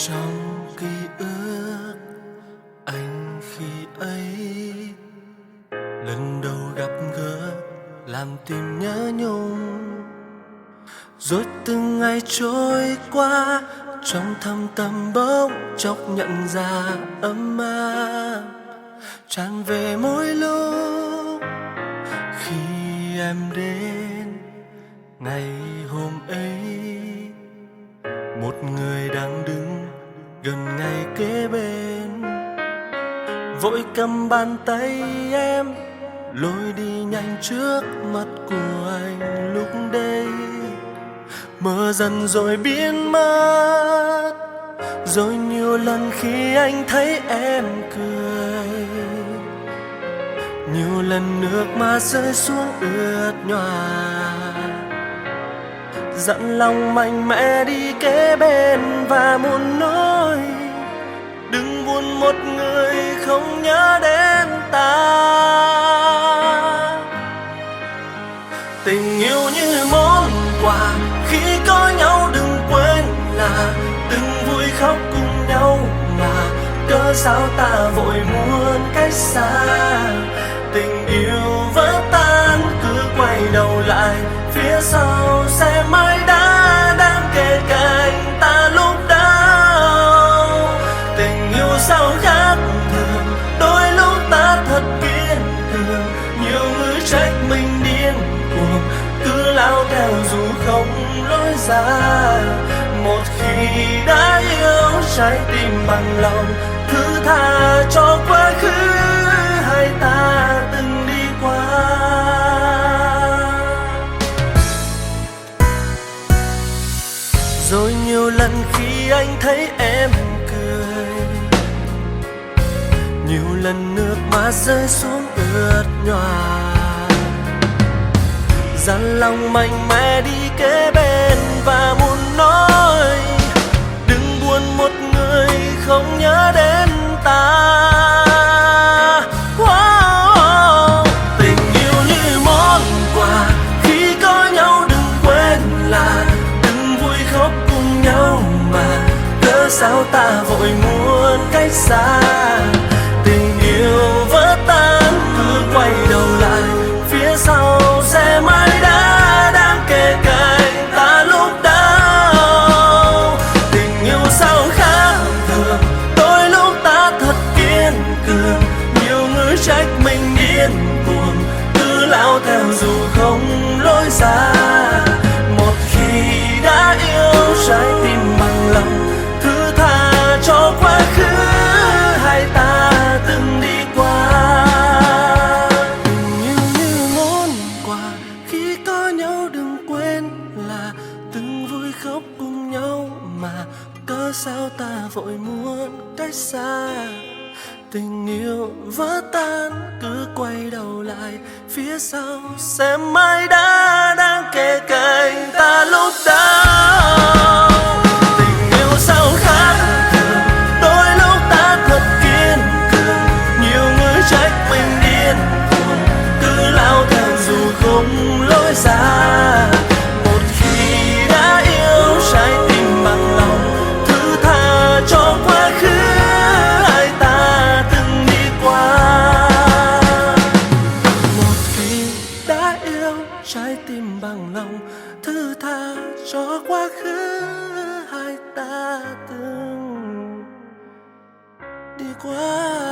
Trong ký ức anh khi ấy lần đầu gặp gỡ làm tim nhớ nhung, rồi từng ngày trôi qua trong thâm tâm bỗng chốc nhận ra ấm áp tràn về mỗi lúc khi em đến. Ngày hôm ấy một người đang đứng gần ngay kế bên, vội cầm bàn tay em lôi đi nhanh trước mặt của anh. Lúc đây mơ dần rồi biến mất, rồi nhiều lần khi anh thấy em cười, nhiều lần nước mắt rơi xuống ướt nhòa, dặn lòng mạnh mẽ đi kế bên và muốn nói đừng buồn một người không nhớ đến ta. Tình yêu như món quà khi có nhau, đừng quên là từng vui khóc cùng nhau, mà cớ sao ta vội muốn cách xa. Tình yêu vỡ tan cứ quay đầu lại, phía sau sẽ mãi đã đang kề cạnh ta lúc đau. Tình yêu sao khác thường, đôi lúc ta thật kiên cường, nhiều người trách mình điên cuồng, cứ lao theo dù không lối ra. Một khi đã yêu, trái tim bằng lòng thứ tha cho quá khứ hai ta từng đi qua. Rồi nhiều lần khi anh thấy em cười, nhiều lần nước mắt rơi xuống ướt nhòa, dặn lòng mạnh mẽ đi kế bên và muốn nói đừng buồn một người không nhớ đến ta. Wow. Tình yêu như món quà khi có nhau, đừng quên là từng vui khóc cùng nhau, mà cớ sao ta vội muốn cách xa. Tình yêu vỡ tan cứ quay đầu lại, phía sau sẽ mãi đã đang kề cạnh ta lúc đau. Tình yêu sao khác thường, đôi lúc ta thật kiên cường, nhiều người trách mình điên cuồng, cứ lao theo dù không lối ra. Một khi đã yêu, trái tim bằng lòng thứ tha cho quá khứ hai ta từng đi qua. Tình yêu như món quà khi có nhau, đừng quên là từng vui khóc cùng nhau, mà cớ sao ta vội muốn cách xa. Tình yêu vỡ tan cứ quay đầu lại, phía sau sẽ mãi đã đang kề cạnh ta lúc đau. Tình yêu sao khác thường, đôi lúc ta thật kiên cường, nhiều người trách mình điên cuồng, cứ lao theo dù không lối ra. Một khi đã yêu, trái tim bằng lòng thứ tha cho quá khứ hai ta từng đi qua. Một khi đã yêu, trái tim bằng lòng thứ tha cho quá khứ hai ta từng đi qua.